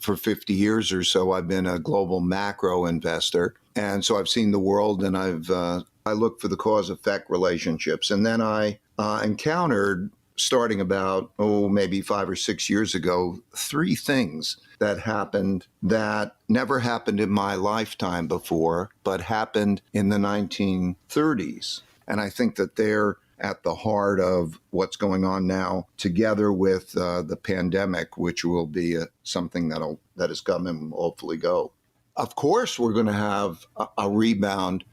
for 50 years or so, I've been a global macro investor. And so I've seen the world, and I look for the cause-effect relationships. And then I encountered, starting about, maybe 5 or 6 years ago, 3 things that happened that never happened in my lifetime before, but happened in the 1930s. And I think that they're at the heart of what's going on now, together with the pandemic, which will be something that is come and will hopefully go. Of course, we're going to have a rebound.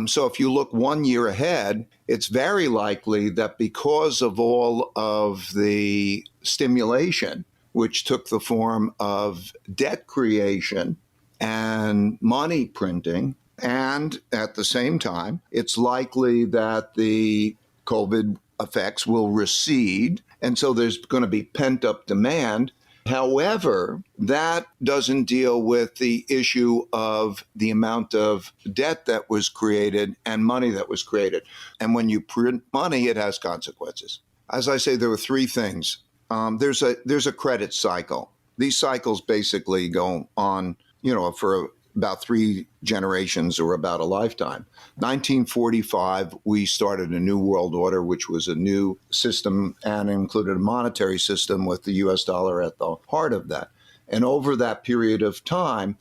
So if you look 1 year ahead, it's very likely that because of all of the stimulation, which took the form of debt creation and money printing, and at the same time, it's likely that the COVID effects will recede. And so there's going to be pent-up demand. However, that doesn't deal with the issue of the amount of debt that was created and money that was created. And when you print money, it has consequences. As I say, there were 3 things. There's a credit cycle. These cycles basically go on, for about 3 generations or about a lifetime. 1945, we started a new world order, which was a new system and included a monetary system with the US dollar at the heart of that. And over that period of time,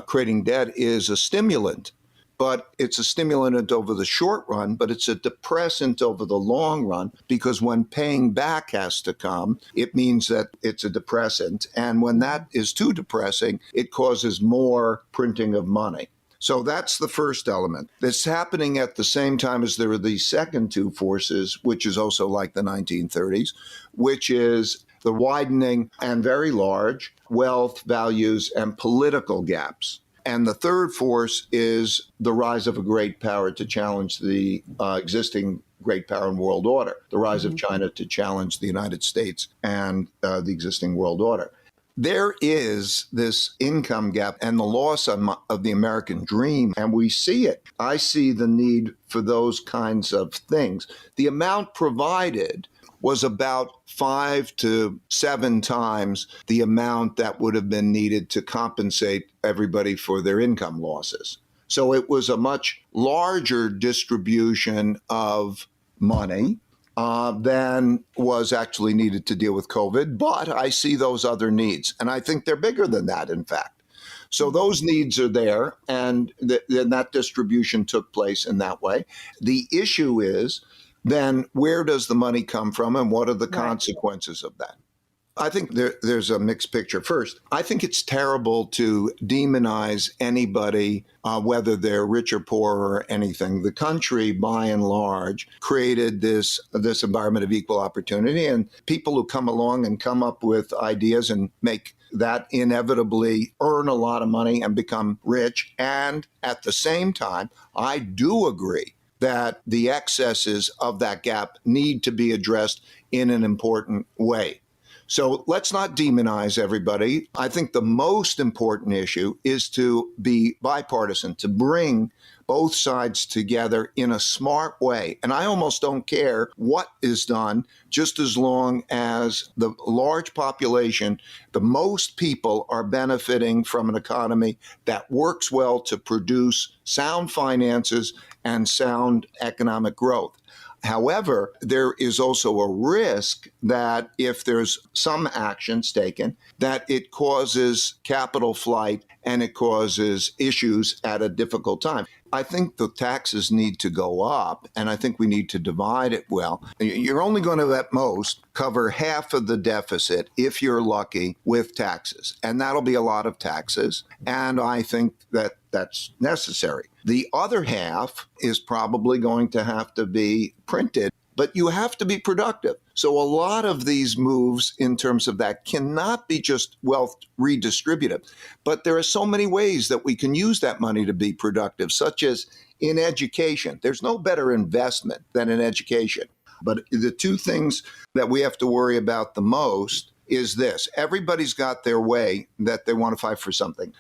creating debt is a stimulant, but it's a stimulant over the short run, but it's a depressant over the long run, because when paying back has to come, it means that it's a depressant. And when that is too depressing, it causes more printing of money. So that's the first element. That's happening at the same time as there are these second 2 forces, which is also like the 1930s, which is the widening and very large wealth, values, and political gaps. And the third force is the rise of a great power to challenge the existing great power and world order, the rise of China to challenge the United States and the existing world order. There is this income gap and the loss of the American dream, and we see it. I see the need for those kinds of things. The amount provided was about 5 to 7 times the amount that would have been needed to compensate everybody for their income losses. So it was a much larger distribution of money than was actually needed to deal with COVID. But I see those other needs, and I think they're bigger than that, in fact. So those needs are there, and that distribution took place in that way. The issue is, then where does the money come from, and what are the consequences of that? I think there's a mixed picture. First, I think it's terrible to demonize anybody, whether they're rich or poor or anything. The country, by and large, created this environment of equal opportunity, and people who come along and come up with ideas and make that inevitably earn a lot of money and become rich. And at the same time, I do agree that the excesses of that gap need to be addressed in an important way. So let's not demonize everybody. I think the most important issue is to be bipartisan, to bring both sides together in a smart way. And I almost don't care what is done, just as long as the large population, the most people, are benefiting from an economy that works well to produce sound finances and sound economic growth. However, there is also a risk that if there's some actions taken, that it causes capital flight and it causes issues at a difficult time. I think the taxes need to go up, and I think we need to divide it well. You're only going to, at most, cover half of the deficit, if you're lucky, with taxes. And that'll be a lot of taxes. And I think that that's necessary. The other half is probably going to have to be printed, but you have to be productive. So a lot of these moves in terms of that cannot be just wealth redistributive, but there are so many ways that we can use that money to be productive, such as in education. There's no better investment than in education. But the 2 things that we have to worry about the most is this. Everybody's got their way that they want to fight for something.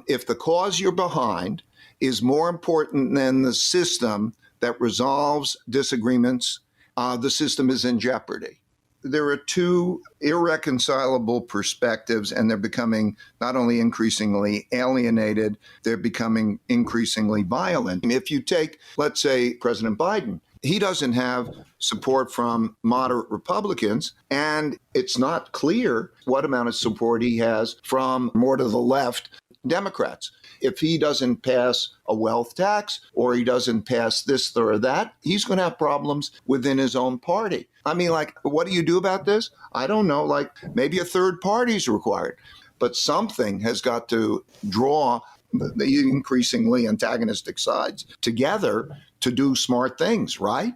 If the cause you're behind is more important than the system that resolves disagreements, the system is in jeopardy. there are two irreconcilable perspectives, and they're becoming not only increasingly alienated, they're becoming increasingly violent. If you take, let's say, President Biden, he doesn't have support from moderate Republicans, and it's not clear what amount of support he has from more to the left Democrats. If he doesn't pass a wealth tax or he doesn't pass this or that, he's going to have problems within his own party. I mean, like, what do you do about this? I don't know. Like, maybe a third party is required, but something has got to draw the increasingly antagonistic sides together to do smart things, right?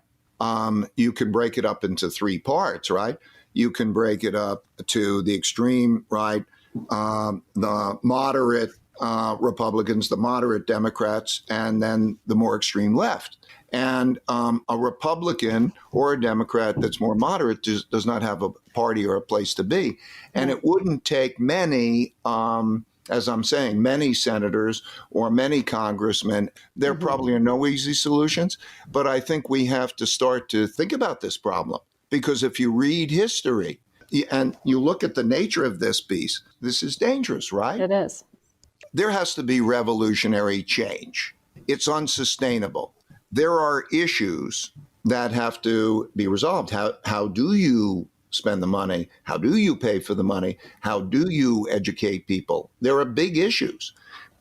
You can break it up into three parts, right? You can break it up to the extreme right, the moderate Republicans, the moderate Democrats, and then the more extreme left. And a Republican or a Democrat that's more moderate does not have a party or a place to be. And it wouldn't take many, as I'm saying, many senators or many congressmen. There probably are no easy solutions, but I think we have to start to think about this problem. Because if you read history and you look at the nature of this beast, this is dangerous, right? It is. There has to be revolutionary change. It's unsustainable. There are issues that have to be resolved. How do you spend the money? How do you pay for the money? How do you educate people? There are big issues,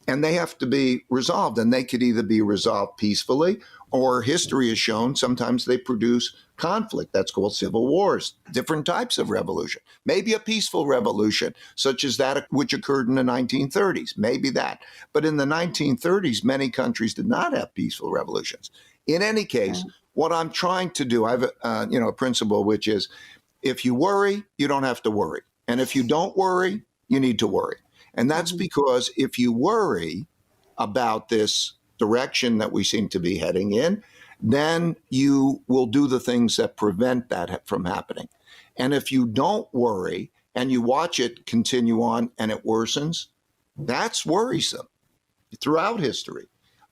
and they have to be resolved, and they could either be resolved peacefully, or history has shown sometimes they produce conflict. That's called civil wars, different types of revolution. Maybe a peaceful revolution, such as that which occurred in the 1930s, maybe that. But in the 1930s, many countries did not have peaceful revolutions. In any case, what I'm trying to do, I have a principle, which is if you worry, you don't have to worry. And if you don't worry, you need to worry. And that's because if you worry about this direction that we seem to be heading in, then you will do the things that prevent that from happening. And if you don't worry and you watch it continue on and it worsens, that's worrisome throughout history.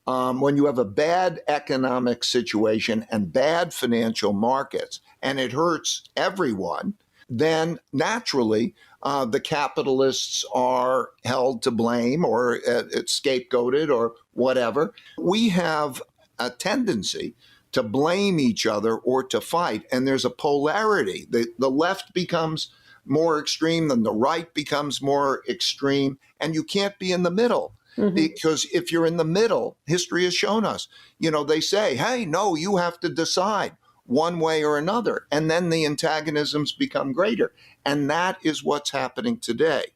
When you have a bad economic situation and bad financial markets, and it hurts everyone, then naturally the capitalists are held to blame or scapegoated or whatever. We have a tendency to blame each other or to fight, and there's a polarity. The left becomes more extreme, then the right becomes more extreme, and you can't be in the middle. Because if you're in the middle, history has shown us, they say, hey, no, you have to decide one way or another. And then the antagonisms become greater. And that is what's happening today.